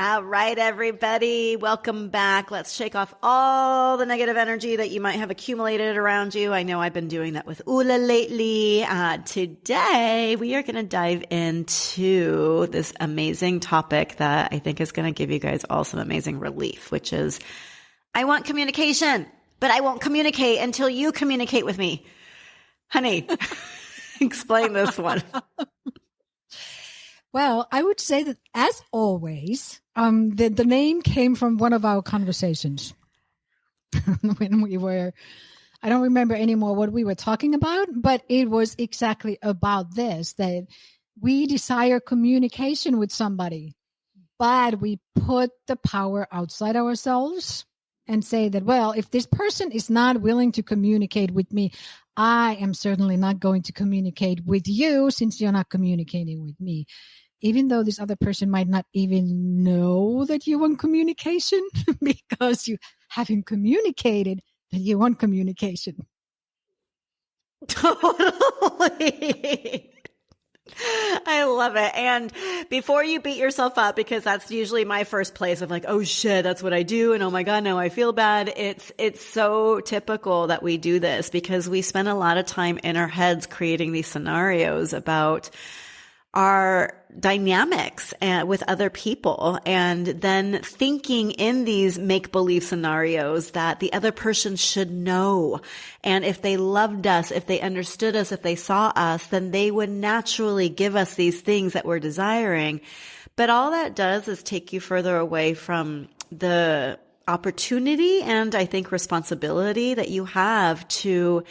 All right, everybody. Welcome back. Let's shake off all the negative energy that you might have accumulated around you. I know I've been doing that with Ula lately. Today, we are going to dive into this amazing topic that I think is going to give you guys all some amazing relief, which is, I want communication, but I won't communicate until you communicate with me. Honey, explain this one. Well, I would say that, as always, the name came from one of our conversations when we were, I don't remember anymore what we were talking about, but it was exactly about this, that we desire communication with somebody, but we put the power outside ourselves and say that, well, if this person is not willing to communicate with me, I am certainly not going to communicate with you since you're not communicating with me. Even though this other person might not even know that you want communication because you haven't communicated that you want communication. Totally. I love it. And before you beat yourself up, because that's usually my first place of like, oh shit, that's what I do. And oh my God, no, I feel bad. It's so typical that we do this because we spend a lot of time in our heads creating these scenarios about our dynamics with other people, and then thinking in these make-believe scenarios that the other person should know. And if they loved us, if they understood us, if they saw us, then they would naturally give us these things that we're desiring. But all that does is take you further away from the opportunity and I think responsibility that you have to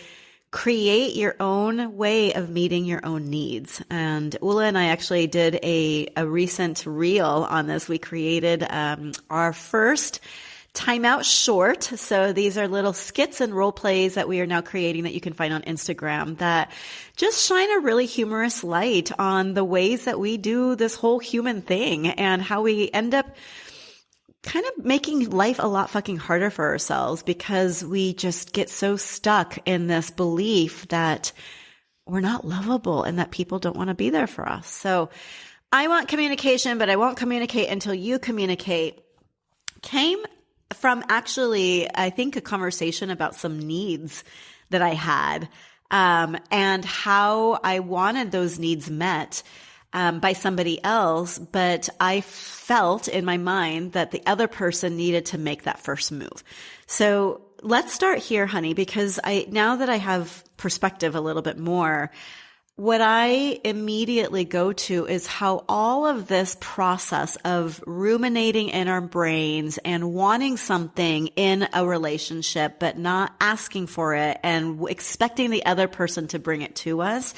create your own way of meeting your own needs. And Ula and I actually did a recent reel on this. We created our first timeout short. So these are little skits and role plays that we are now creating that you can find on Instagram that just shine a really humorous light on the ways that we do this whole human thing and how we end up kind of making life a lot fucking harder for ourselves because we just get so stuck in this belief that we're not lovable and that people don't want to be there for us. So I want communication, but I won't communicate until you communicate came from actually, I think, a conversation about some needs that I had, and how I wanted those needs met by somebody else, but I felt in my mind that the other person needed to make that first move. So let's start here, honey, because now that I have perspective a little bit more, what I immediately go to is how all of this process of ruminating in our brains and wanting something in a relationship, but not asking for it and expecting the other person to bring it to us,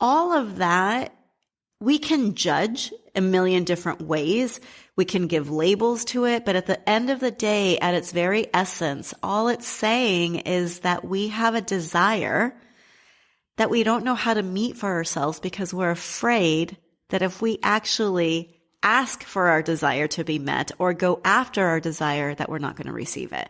all of that we can judge a million different ways. We can give labels to it, but at the end of the day, at its very essence, all it's saying is that we have a desire that we don't know how to meet for ourselves because we're afraid that if we actually ask for our desire to be met or go after our desire, that we're not going to receive it.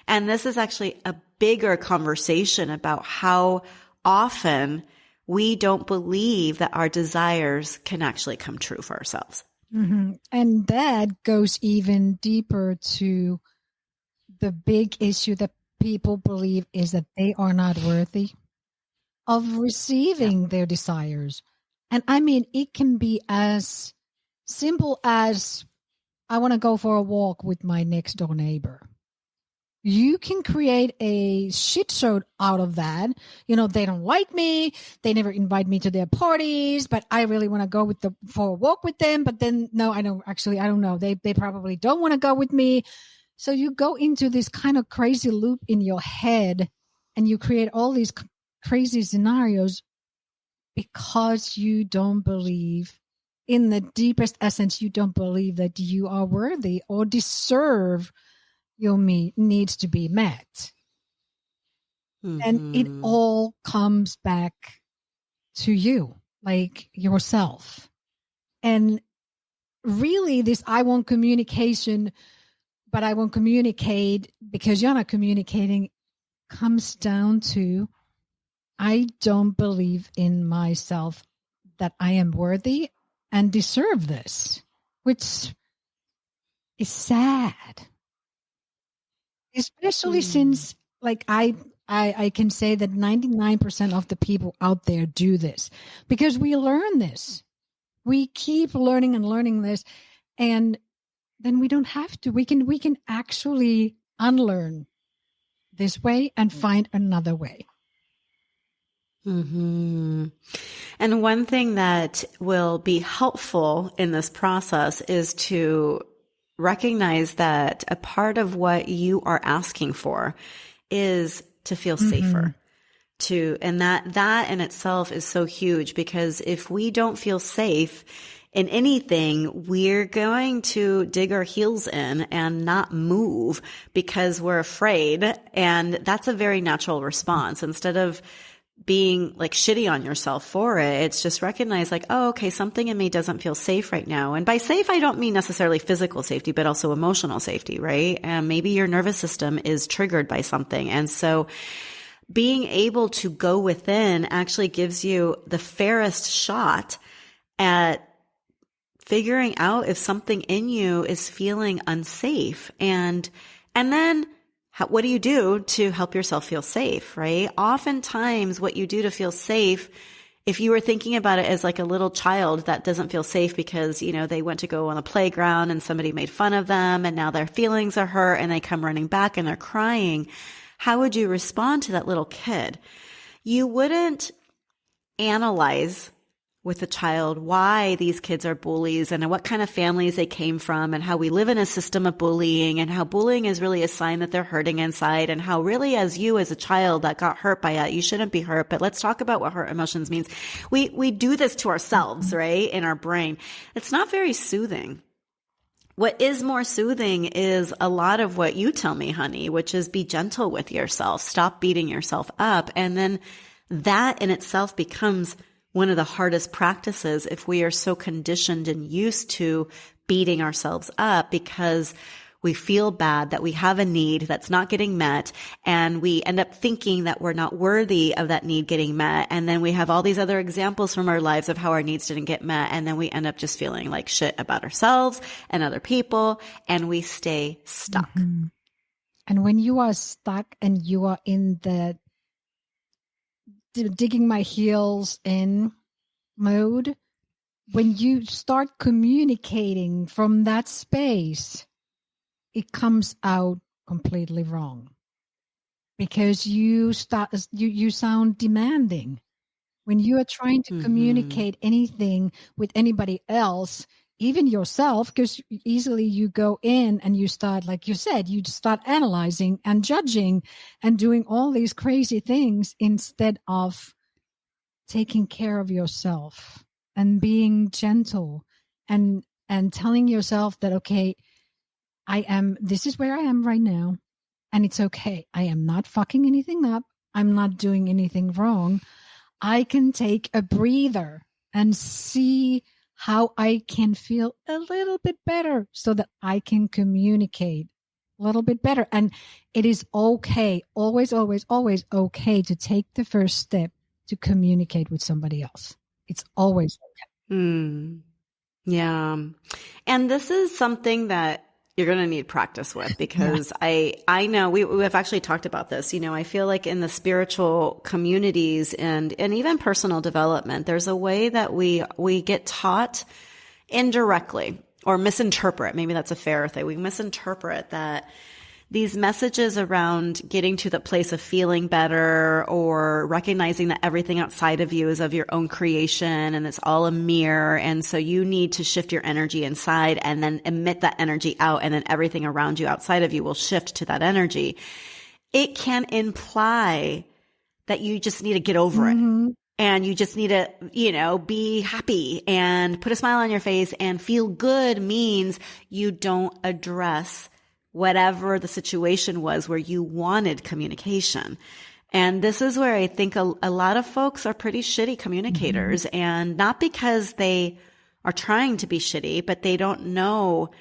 And this is actually a bigger conversation about how often we don't believe that our desires can actually come true for ourselves. Mm-hmm. And that goes even deeper to the big issue that people believe is that they are not worthy of receiving their desires. And I mean, it can be as simple as, I want to go for a walk with my next door neighbor. You can create a shit show out of that. You know, they don't like me. They never invite me to their parties, but I really want to go for a walk with them. But then, no, I don't know. They probably don't want to go with me. So you go into this kind of crazy loop in your head and you create all these crazy scenarios because you don't believe, in the deepest essence, you don't believe that you are worthy or deserve your needs to be met. Mm-hmm. And it all comes back to you, like yourself. And really, this I want communication, but I won't communicate because you're not communicating, comes down to, I don't believe in myself that I am worthy and deserve this, which is sad. Especially since, like, I can say that 99% of the people out there do this because we learn this. We keep learning and learning this, and then we don't have to. We can actually unlearn this way and find another way. Mm-hmm. And one thing that will be helpful in this process is to recognize that a part of what you are asking for is to feel safer. And that in itself is so huge, because if we don't feel safe in anything, we're going to dig our heels in and not move because we're afraid. And that's a very natural response. Instead of being like shitty on yourself for it, it's just recognize like, oh, okay, something in me doesn't feel safe right now. And by safe, I don't mean necessarily physical safety, but also emotional safety, right? And maybe your nervous system is triggered by something. And so being able to go within actually gives you the fairest shot at figuring out if something in you is feeling unsafe. And then what do you do to help yourself feel safe, right? Oftentimes what you do to feel safe, if you were thinking about it as like a little child that doesn't feel safe because, they went to go on a playground and somebody made fun of them and now their feelings are hurt and they come running back and they're crying, how would you respond to that little kid? You wouldn't analyze with the child why these kids are bullies and what kind of families they came from and how we live in a system of bullying and how bullying is really a sign that they're hurting inside and how really as a child that got hurt by it, you shouldn't be hurt. But let's talk about what hurt emotions means. We do this to ourselves, right? In our brain. It's not very soothing. What is more soothing is a lot of what you tell me, honey, which is be gentle with yourself. Stop beating yourself up. And then that in itself becomes one of the hardest practices if we are so conditioned and used to beating ourselves up because we feel bad that we have a need that's not getting met, and we end up thinking that we're not worthy of that need getting met. And then we have all these other examples from our lives of how our needs didn't get met. And then we end up just feeling like shit about ourselves and other people, and we stay stuck. Mm-hmm. And when you are stuck and you are in the digging my heels in mode, when you start communicating from that space, it comes out completely wrong because you sound demanding. When you are trying to communicate anything with anybody else, even yourself, because easily you go in and you start, like you said, you start analyzing and judging and doing all these crazy things instead of taking care of yourself and being gentle and telling yourself that, okay, this is where I am right now, and it's okay. I am not fucking anything up. I'm not doing anything wrong. I can take a breather and see how I can feel a little bit better so that I can communicate a little bit better. And it is okay, always, always, always okay to take the first step to communicate with somebody else. It's always okay. Yeah. And this is something that you're going to need practice with because I know we've actually talked about this. I feel like in the spiritual communities and even personal development, there's a way that we get taught indirectly or misinterpret. Maybe that's a fair thing. We misinterpret that these messages around getting to the place of feeling better or recognizing that everything outside of you is of your own creation and it's all a mirror. And so you need to shift your energy inside and then emit that energy out. And then everything around you outside of you will shift to that energy. It can imply that you just need to get over it. And you just need to, be happy and put a smile on your face, and feel good means you don't address whatever the situation was where you wanted communication. And this is where I think a lot of folks are pretty shitty communicators, and not because they are trying to be shitty, but they don't know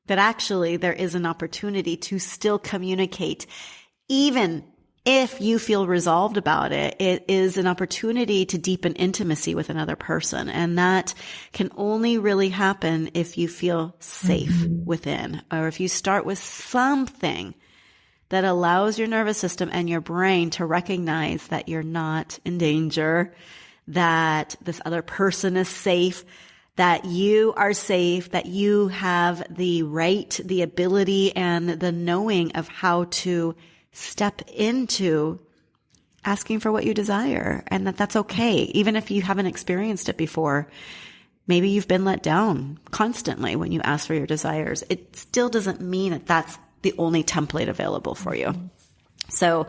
that actually there is an opportunity to still communicate even if you feel resolved about it, it is an opportunity to deepen intimacy with another person. And that can only really happen if you feel safe within, or if you start with something that allows your nervous system and your brain to recognize that you're not in danger, that this other person is safe, that you are safe, that you have the right, the ability, and the knowing of how to step into asking for what you desire, and that that's okay. Even if you haven't experienced it before, maybe you've been let down constantly when you ask for your desires. It still doesn't mean that that's the only template available for you. So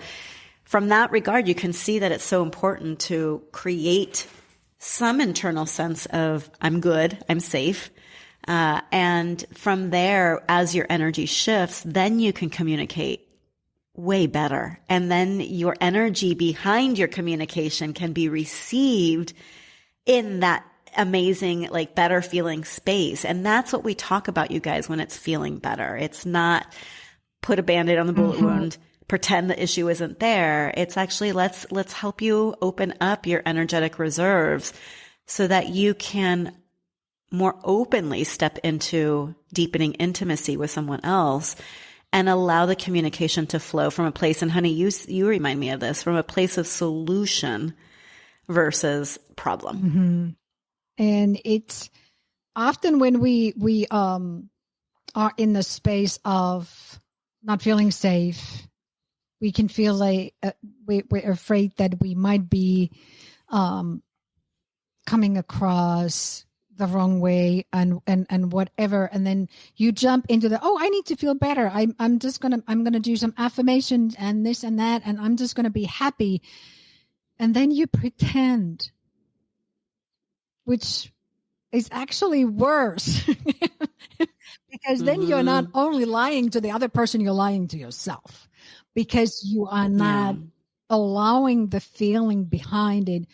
from that regard, you can see that it's so important to create some internal sense of I'm good, I'm safe. And from there, as your energy shifts, then you can communicate way better. And then your energy behind your communication can be received in that amazing, like better feeling space. And that's what we talk about, you guys, when it's feeling better. It's not put a Band-Aid on the bullet wound, pretend the issue isn't there. It's actually let's help you open up your energetic reserves so that you can more openly step into deepening intimacy with someone else and allow the communication to flow from a place. And honey, you remind me of this, from a place of solution versus problem. And it's often when we are in the space of not feeling safe, we can feel like we're afraid that we might be coming across the wrong way and whatever. And then you jump into I need to feel better. I'm going to do some affirmations and this and that, and I'm just going to be happy. And then you pretend, which is actually worse because then you're not only lying to the other person, you're lying to yourself because you are not allowing the feeling behind it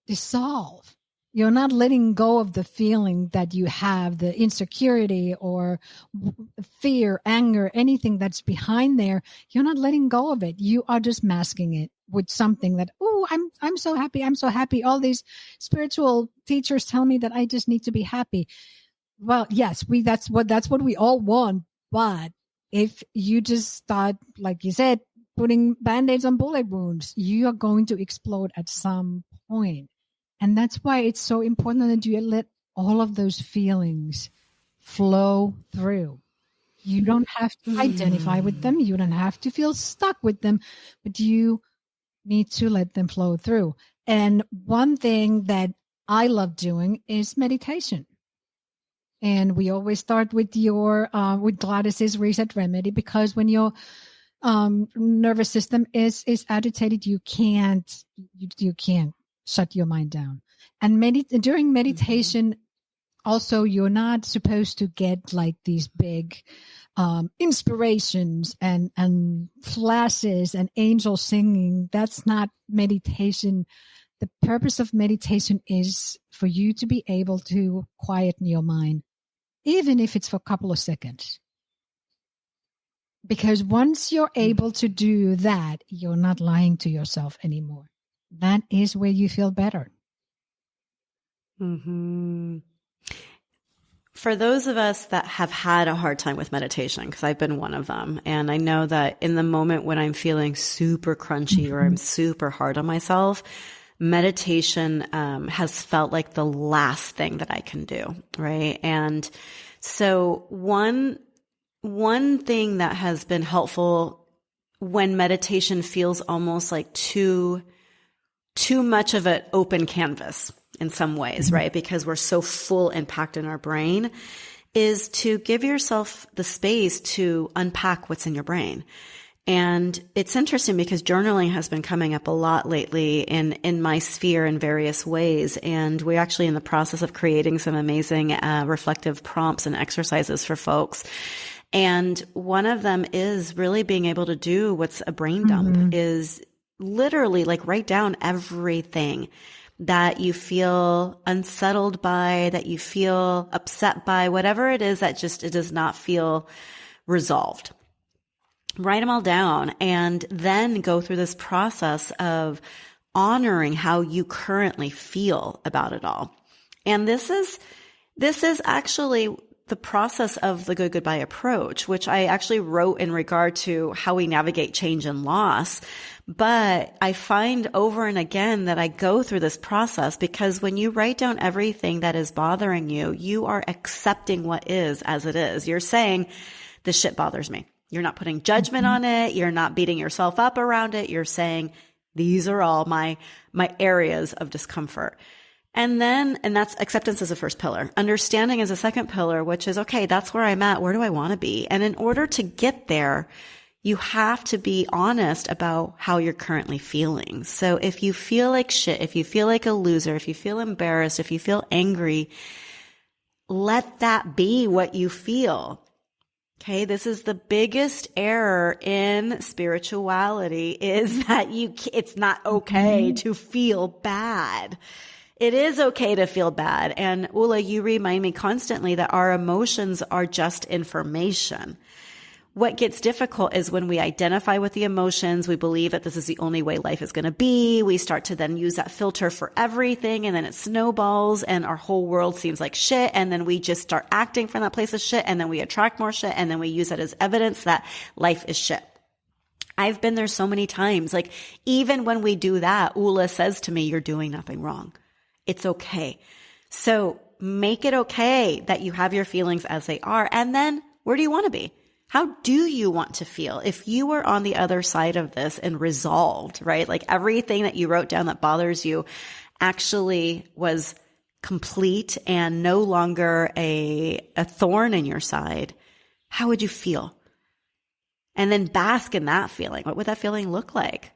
dissolve. You're not letting go of the feeling that you have, the insecurity or fear, anger, anything that's behind there. You're not letting go of it. You are just masking it with something that, I'm so happy. I'm so happy. All these spiritual teachers tell me that I just need to be happy. Well, yes, that's what we all want. But if you just start, like you said, putting Band-Aids on bullet wounds, you are going to explode at some point. And that's why it's so important that you let all of those feelings flow through. You don't have to identify with them. You don't have to feel stuck with them, but you need to let them flow through. And one thing that I love doing is meditation. And we always start with with Gladys's Reset Remedy, because when your nervous system is agitated, you can't shut your mind down. And during meditation, also, you're not supposed to get like these big inspirations and flashes and angel singing. That's not meditation. The purpose of meditation is for you to be able to quieten your mind, even if it's for a couple of seconds. Because once you're able to do that, you're not lying to yourself anymore. That is where you feel better. For those of us that have had a hard time with meditation, because I've been one of them, and I know that in the moment when I'm feeling super crunchy or I'm super hard on myself, meditation has felt like the last thing that I can do, right? And so one thing that has been helpful when meditation feels almost like too much of an open canvas in some ways, right? Because we're so full and packed in our brain, is to give yourself the space to unpack what's in your brain. And it's interesting because journaling has been coming up a lot lately in my sphere in various ways. And we're actually in the process of creating some amazing reflective prompts and exercises for folks. And one of them is really being able to do what's a brain dump, is literally like write down everything that you feel unsettled by, that you feel upset by, whatever it is that just it does not feel resolved. write them all down, and then go through this process of honoring how you currently feel about it all. And this is actually the process of the Good Goodbye approach, which I actually wrote in regard to how we navigate change and loss. But I find over and again that I go through this process because when you write down everything that is bothering you, you are accepting what is as it is. You're saying, this shit bothers me. You're not putting judgment on it. You're not beating yourself up around it. You're saying, these are all my areas of discomfort. And that's acceptance as a first pillar. Understanding as a second pillar, which is, okay, that's where I'm at. Where do I want to be? And in order to get there, you have to be honest about how you're currently feeling. So if you feel like shit, if you feel like a loser, if you feel embarrassed, if you feel angry, let that be what you feel. Okay, this is the biggest error in spirituality, is that it's not okay to feel bad. It is okay to feel bad. And Ula, you remind me constantly that our emotions are just information. What gets difficult is when we identify with the emotions, we believe that this is the only way life is going to be. We start to then use that filter for everything, and then it snowballs and our whole world seems like shit. And then we just start acting from that place of shit, and then we attract more shit, and then we use it as evidence that life is shit. I've been there so many times. Like, even when we do that, Ula says to me, you're doing nothing wrong. It's okay. So make it okay that you have your feelings as they are. And then where do you want to be? How do you want to feel? If you were on the other side of this and resolved, right? Like everything that you wrote down that bothers you actually was complete and no longer a thorn in your side, how would you feel? And then bask in that feeling. What would that feeling look like?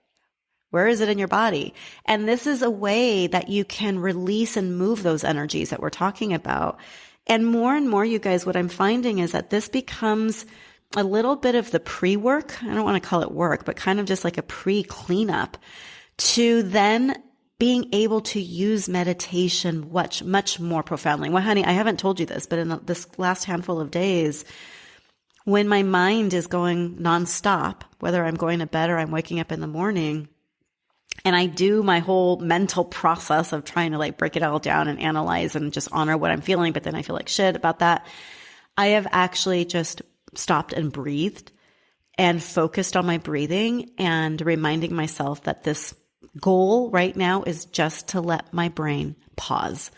Where is it in your body? And this is a way that you can release and move those energies that we're talking about. And more, you guys, what I'm finding is that this becomes a little bit of the pre-work. I don't want to call it work, but kind of just like a pre-cleanup to then being able to use meditation much more profoundly. Well, honey, I haven't told you this, but in this last handful of days, when my mind is going nonstop, whether I'm going to bed or I'm waking up in the morning, and I do my whole mental process of trying to like break it all down and analyze and just honor what I'm feeling, but then I feel like shit about that, I have actually just stopped and breathed and focused on my breathing and reminding myself that this goal right now is just to let my brain pause,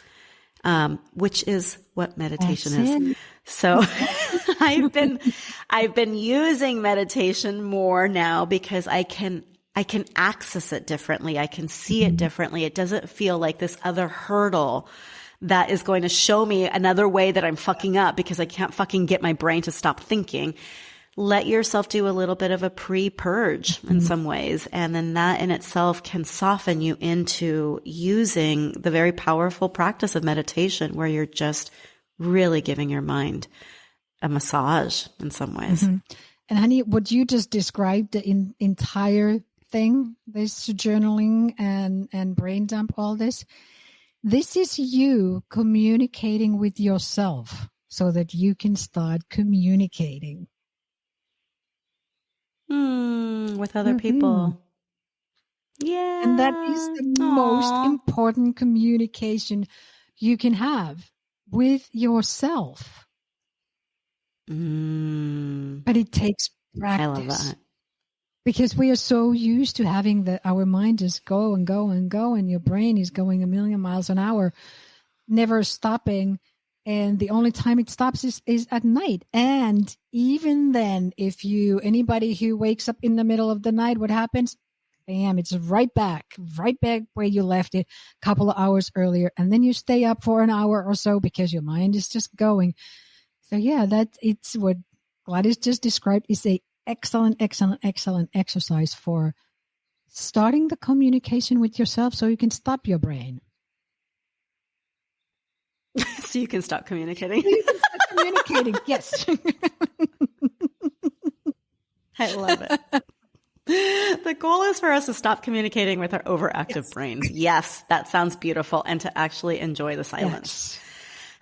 which is what meditation is. So I've been using meditation more now because I can access it differently. I can see it differently. It doesn't feel like this other hurdle that is going to show me another way that I'm fucking up because I can't fucking get my brain to stop thinking. Let yourself do a little bit of a pre-purge in some ways. And then that in itself can soften you into using the very powerful practice of meditation where you're just really giving your mind a massage in some ways. Mm-hmm. And honey, what you just described, the entire thing, this journaling and brain dump, all this is you communicating with yourself so that you can start communicating with other people. Yeah. And that is the most important communication you can have with yourself. But it takes practice. I love that. Because we are so used to having our mind just go and go and go, and your brain is going a million miles an hour, never stopping. And the only time it stops is at night. And even then, anybody who wakes up in the middle of the night, what happens? Bam, it's right back where you left it a couple of hours earlier. And then you stay up for an hour or so because your mind is just going. So yeah, it's what Gladys just described is a excellent exercise for starting the communication with yourself so you can stop your brain. So you can stop communicating. Yes. I love it. The goal is for us to stop communicating with our overactive brains. Yes, that sounds beautiful. And to actually enjoy the silence.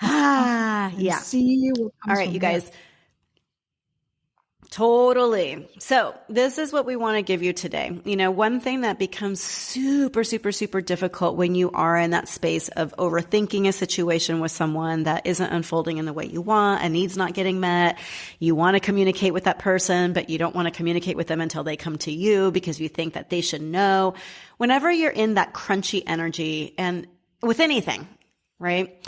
Yes. Yeah. See you. All right, you guys. Totally. So this is what we want to give you today. One thing that becomes super, super, super difficult when you are in that space of overthinking a situation with someone that isn't unfolding in the way you want, a need's not getting met. You want to communicate with that person, but you don't want to communicate with them until they come to you because you think that they should know. Whenever you're in that crunchy energy and with anything, right?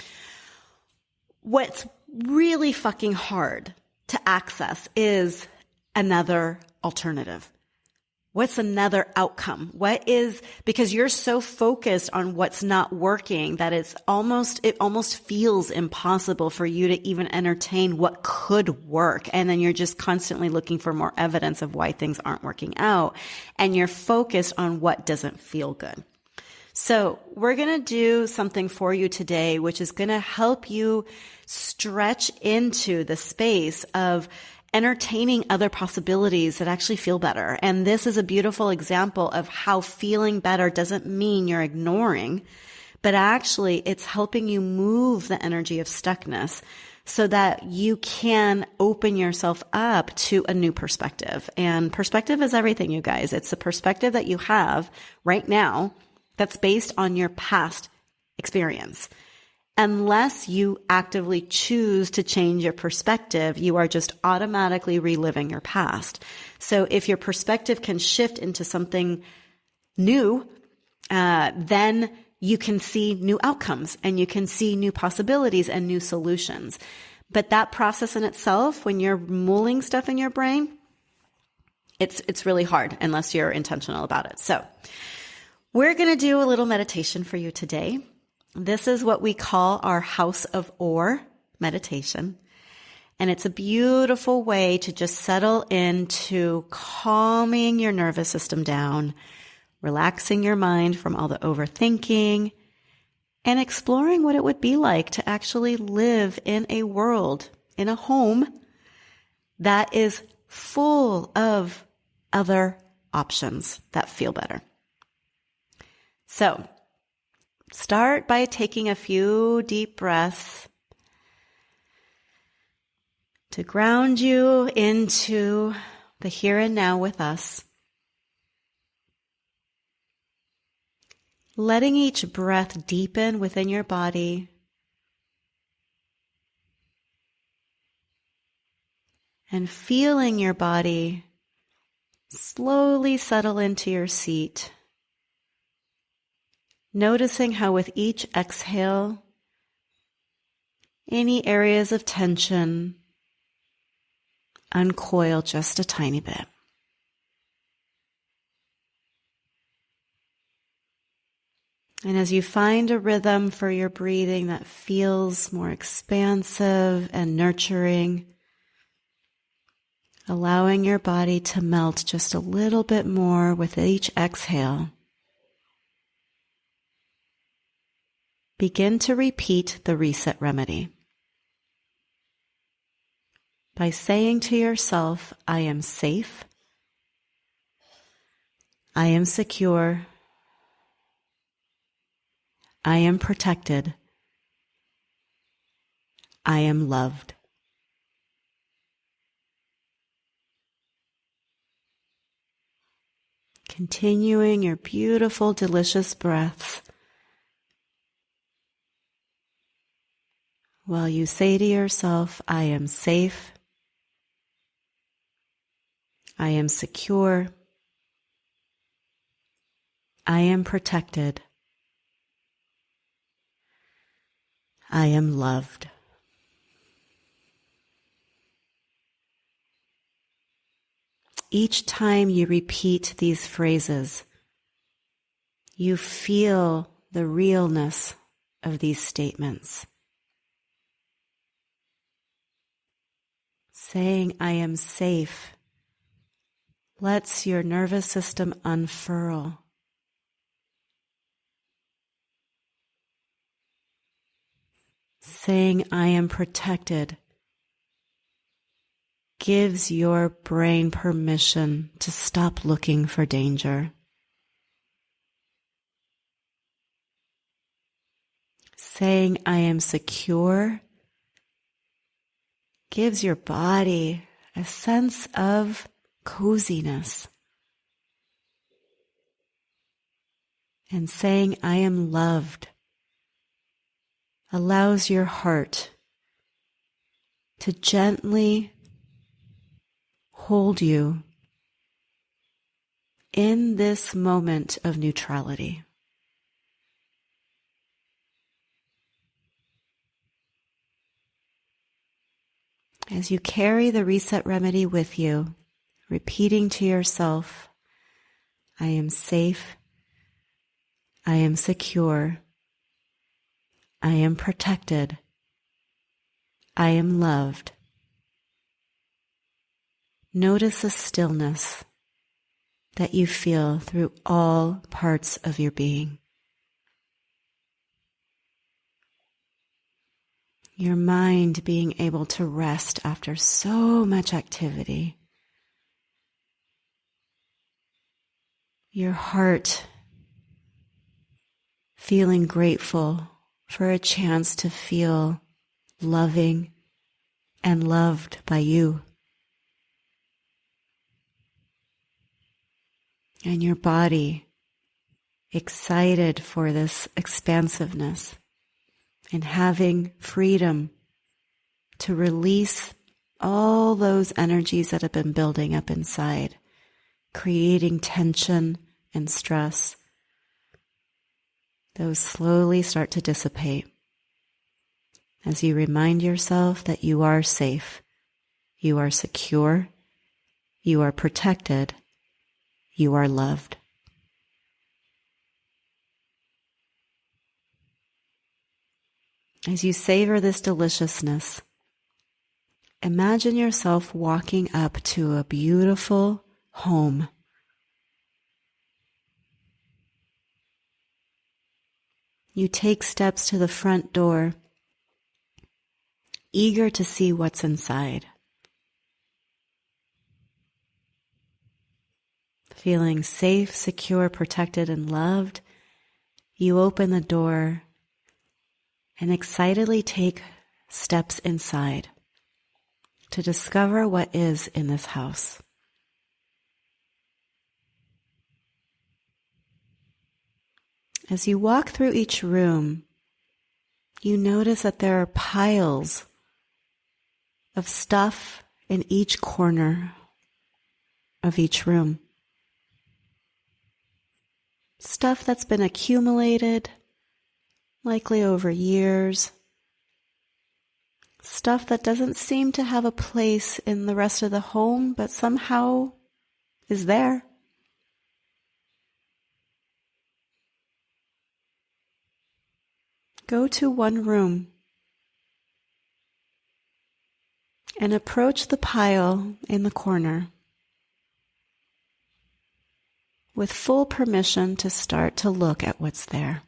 What's really fucking hard to access is another alternative. What's another outcome? Because you're so focused on what's not working that it almost feels impossible for you to even entertain what could work. And then you're just constantly looking for more evidence of why things aren't working out. And you're focused on what doesn't feel good. So we're going to do something for you today, which is going to help you stretch into the space of entertaining other possibilities that actually feel better. And this is a beautiful example of how feeling better doesn't mean you're ignoring, but actually it's helping you move the energy of stuckness so that you can open yourself up to a new perspective. And perspective is everything, you guys. It's the perspective that you have right now that's based on your past experience. Unless you actively choose to change your perspective, you are just automatically reliving your past. So if your perspective can shift into something new, then you can see new outcomes and you can see new possibilities and new solutions. But that process in itself, when you're mulling stuff in your brain, it's really hard unless you're intentional about it. So we're going to do a little meditation for you today. This is what we call our House of Or meditation. And it's a beautiful way to just settle into calming your nervous system down, relaxing your mind from all the overthinking, and exploring what it would be like to actually live in a world, in a home that is full of other options that feel better. So, start by taking a few deep breaths to ground you into the here and now with us. Letting each breath deepen within your body. And feeling your body slowly settle into your seat. Noticing how with each exhale, any areas of tension uncoil just a tiny bit. And as you find a rhythm for your breathing that feels more expansive and nurturing, allowing your body to melt just a little bit more with each exhale, begin to repeat the reset remedy by saying to yourself, I am safe, I am secure, I am protected, I am loved. Continuing your beautiful, delicious breaths while you say to yourself, I am safe, I am secure, I am protected, I am loved. Each time you repeat these phrases, you feel the realness of these statements. Saying, I am safe, lets your nervous system unfurl. Saying, I am protected, gives your brain permission to stop looking for danger. Saying, I am secure, gives your body a sense of coziness. And saying, I am loved, allows your heart to gently hold you in this moment of neutrality. As you carry the reset remedy with you, repeating to yourself, I am safe, I am secure, I am protected, I am loved. Notice the stillness that you feel through all parts of your being. Your mind being able to rest after so much activity. Your heart feeling grateful for a chance to feel loving and loved by you. And your body excited for this expansiveness and having freedom to release all those energies that have been building up inside, creating tension and stress. Those slowly start to dissipate as you remind yourself that you are safe, you are secure, you are protected, you are loved. As you savor this deliciousness, imagine yourself walking up to a beautiful home. You take steps to the front door, eager to see what's inside. Feeling safe, secure, protected, and loved, you open the door and excitedly take steps inside to discover what is in this house. As you walk through each room, you notice that there are piles of stuff in each corner of each room. Stuff that's been accumulated, likely over years. Stuff that doesn't seem to have a place in the rest of the home, but somehow is there. Go to one room and approach the pile in the corner with full permission to start to look at what's there.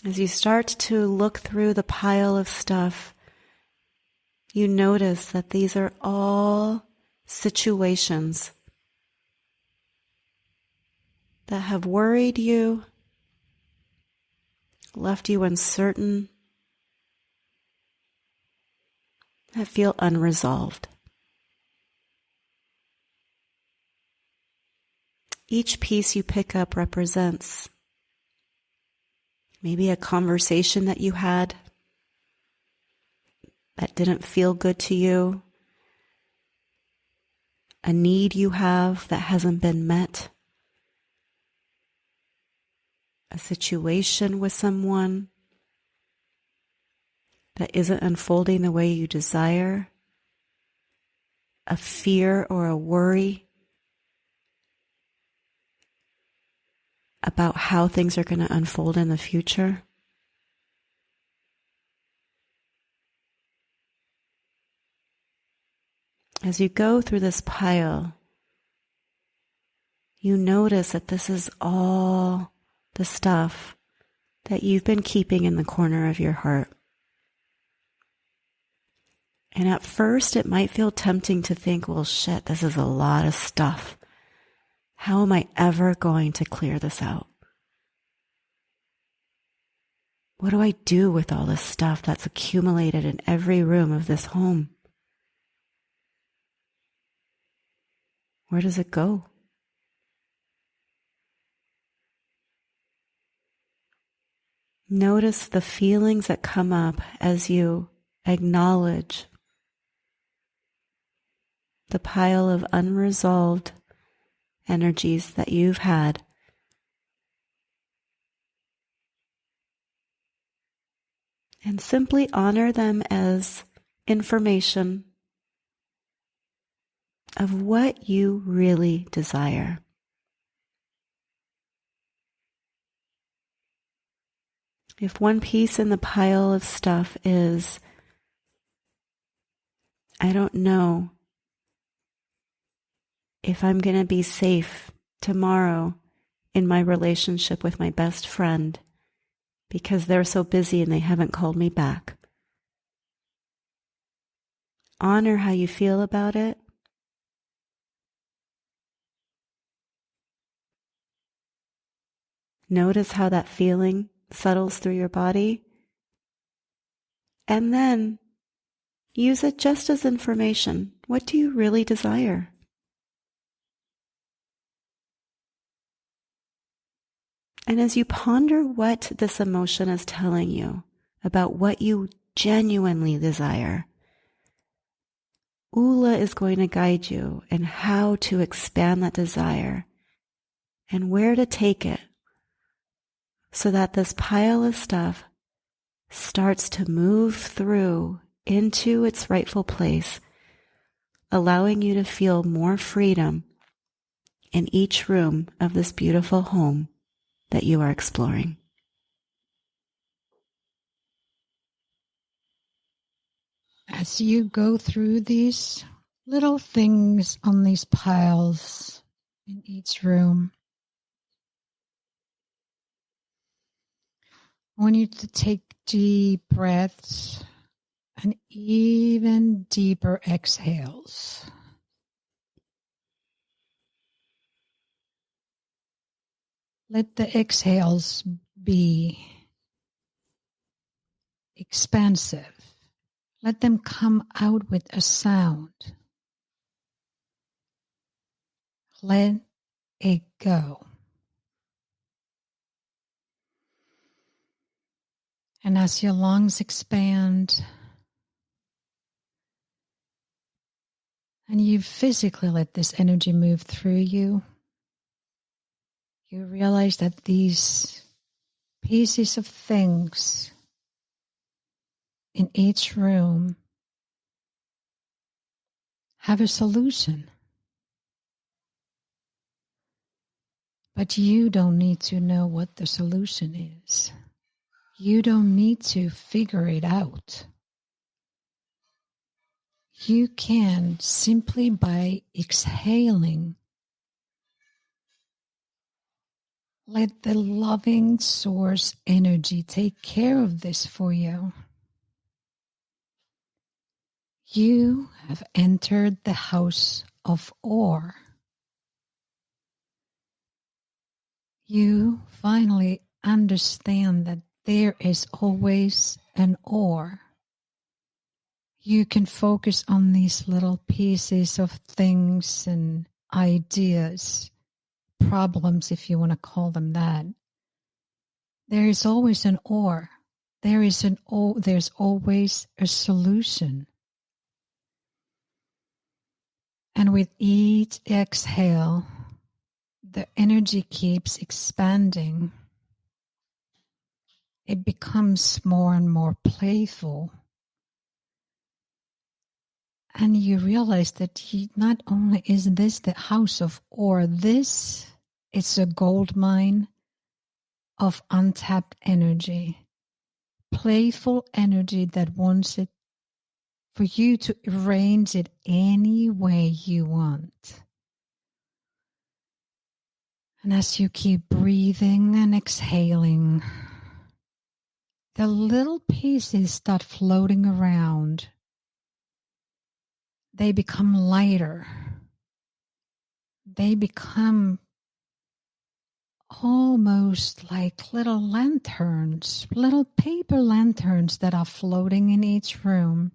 As you start to look through the pile of stuff, you notice that these are all situations that have worried you, left you uncertain, that feel unresolved. Each piece you pick up represents maybe a conversation that you had that didn't feel good to you, a need you have that hasn't been met, a situation with someone that isn't unfolding the way you desire, a fear or a worry about how things are going to unfold in the future. As you go through this pile, you notice that this is all the stuff that you've been keeping in the corner of your heart. And at first it might feel tempting to think, well, shit, this is a lot of stuff. How am I ever going to clear this out? What do I do with all this stuff that's accumulated in every room of this home? Where does it go? Notice the feelings that come up as you acknowledge the pile of unresolved energies that you've had. And simply honor them as information of what you really desire. If one piece in the pile of stuff is, I don't know if I'm going to be safe tomorrow in my relationship with my best friend because they're so busy and they haven't called me back. Honor how you feel about it. Notice how that feeling settles through your body. And then use it just as information. What do you really desire? And as you ponder what this emotion is telling you about what you genuinely desire, Ula is going to guide you in how to expand that desire and where to take it so that this pile of stuff starts to move through into its rightful place, allowing you to feel more freedom in each room of this beautiful home that you are exploring. As you go through these little things on these piles in each room, I want you to take deep breaths and even deeper exhales. Let the exhales be expansive. Let them come out with a sound. Let it go. And as your lungs expand and you physically let this energy move through you, you realize that these pieces of things in each room have a solution. But you don't need to know what the solution is. You don't need to figure it out. You can simply by exhaling, let the loving source energy take care of this for you. You have entered the house of ore. You finally understand that there is always an ore. You can focus on these little pieces of things and ideas, problems, if you want to call them that. There is always an ore. There's always a solution. And with each exhale, the energy keeps expanding. It becomes more and more playful. And you realize that not only is this the house of ore, this is a gold mine of untapped energy. Playful energy that wants it for you to arrange it any way you want. And as you keep breathing and exhaling, the little pieces start floating around. They become lighter. They become almost like little lanterns, little paper lanterns that are floating in each room.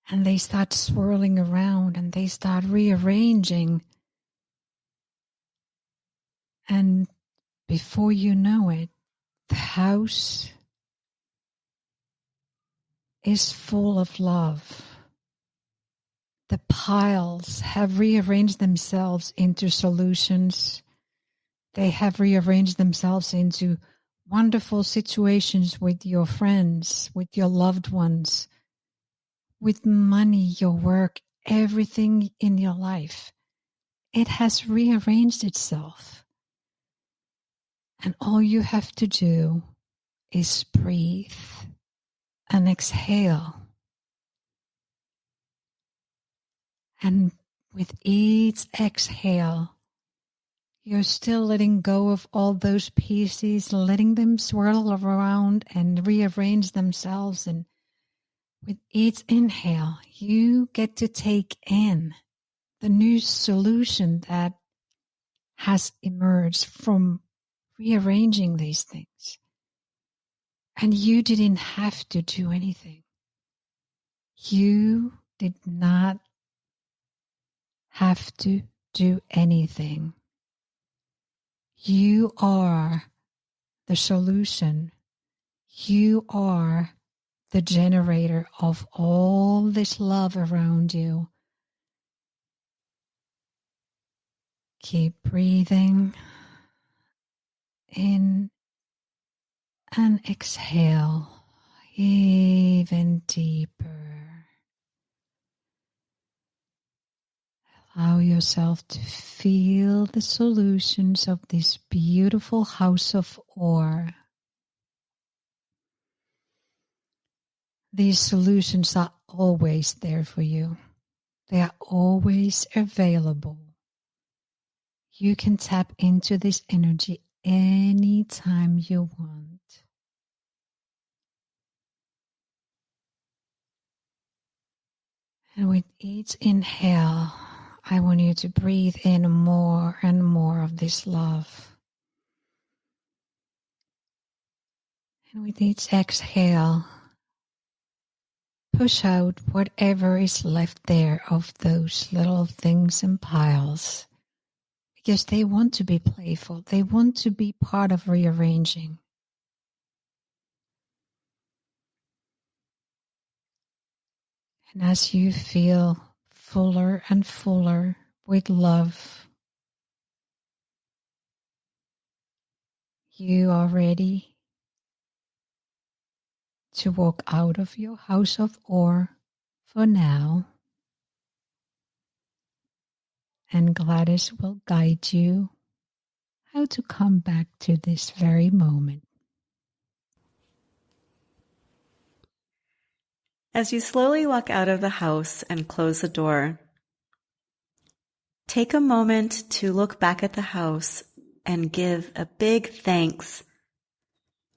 And they start swirling around and they start rearranging. And before you know it, the house is full of love. The piles have rearranged themselves into solutions. They have rearranged themselves into wonderful situations with your friends, with your loved ones, with money, your work, everything in your life. It has rearranged itself. And all you have to do is breathe and exhale. And with each exhale, you're still letting go of all those pieces, letting them swirl around and rearrange themselves. And with each inhale, you get to take in the new solution that has emerged from rearranging these things. And you didn't have to do anything. You did not have to do anything. You are the solution. You are the generator of all this love around you. Keep breathing in and exhale even deeper. Allow yourself to feel the solutions of this beautiful house of ore. These solutions are always there for you. They are always available. You can tap into this energy anytime you want. And with each inhale, I want you to breathe in more and more of this love. And with each exhale, push out whatever is left there of those little things and piles. Because they want to be playful. They want to be part of rearranging. And as you feel fuller and fuller with love, you are ready to walk out of your house of ore for now. And Gladys will guide you how to come back to this very moment. As you slowly walk out of the house and close the door, take a moment to look back at the house and give a big thanks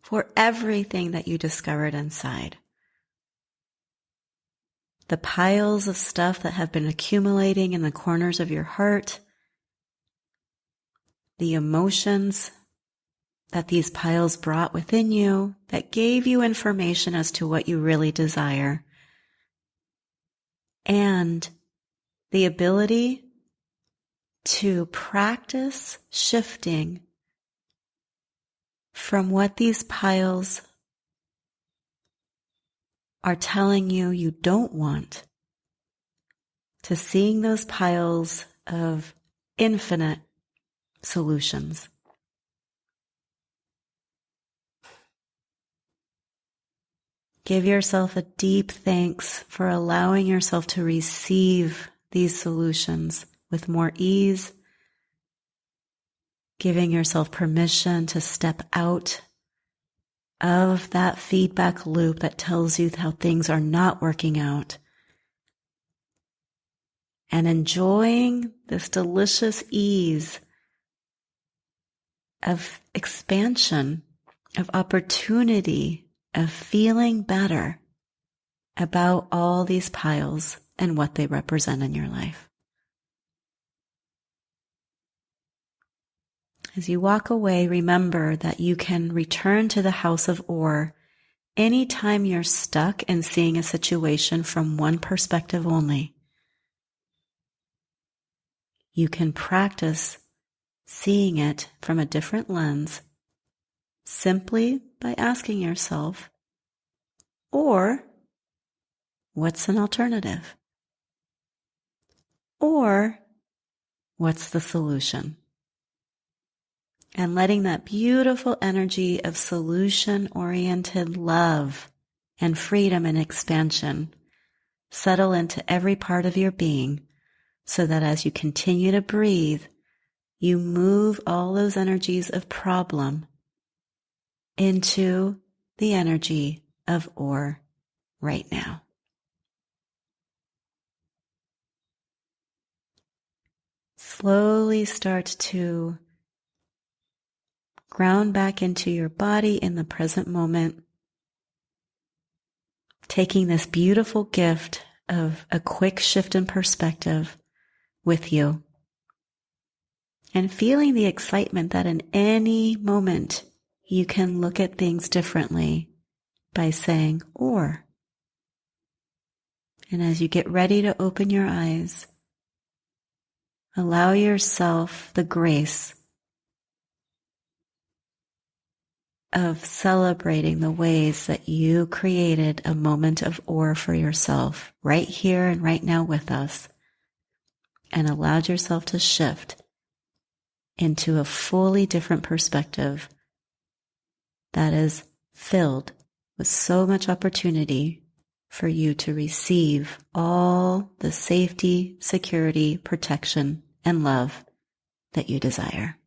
for everything that you discovered inside. The piles of stuff that have been accumulating in the corners of your heart, the emotions that these piles brought within you that gave you information as to what you really desire, and the ability to practice shifting from what these piles are telling you you don't want to seeing those piles of infinite solutions. Give yourself a deep thanks for allowing yourself to receive these solutions with more ease, giving yourself permission to step out of that feedback loop that tells you how things are not working out, and enjoying this delicious ease of expansion, of opportunity, of feeling better about all these piles and what they represent in your life. As you walk away, remember that you can return to the house of Or anytime you're stuck in seeing a situation from one perspective only. You can practice seeing it from a different lens simply by asking yourself, or what's an alternative? Or what's the solution? And letting that beautiful energy of solution-oriented love and freedom and expansion settle into every part of your being, so that as you continue to breathe, you move all those energies of problem into the energy of Or right now. Slowly start to ground back into your body in the present moment, taking this beautiful gift of a quick shift in perspective with you, and feeling the excitement that in any moment you can look at things differently by saying Or. And as you get ready to open your eyes, allow yourself the grace of celebrating the ways that you created a moment of Or for yourself right here and right now with us, and allowed yourself to shift into a fully different perspective that is filled with so much opportunity for you to receive all the safety, security, protection, and love that you desire.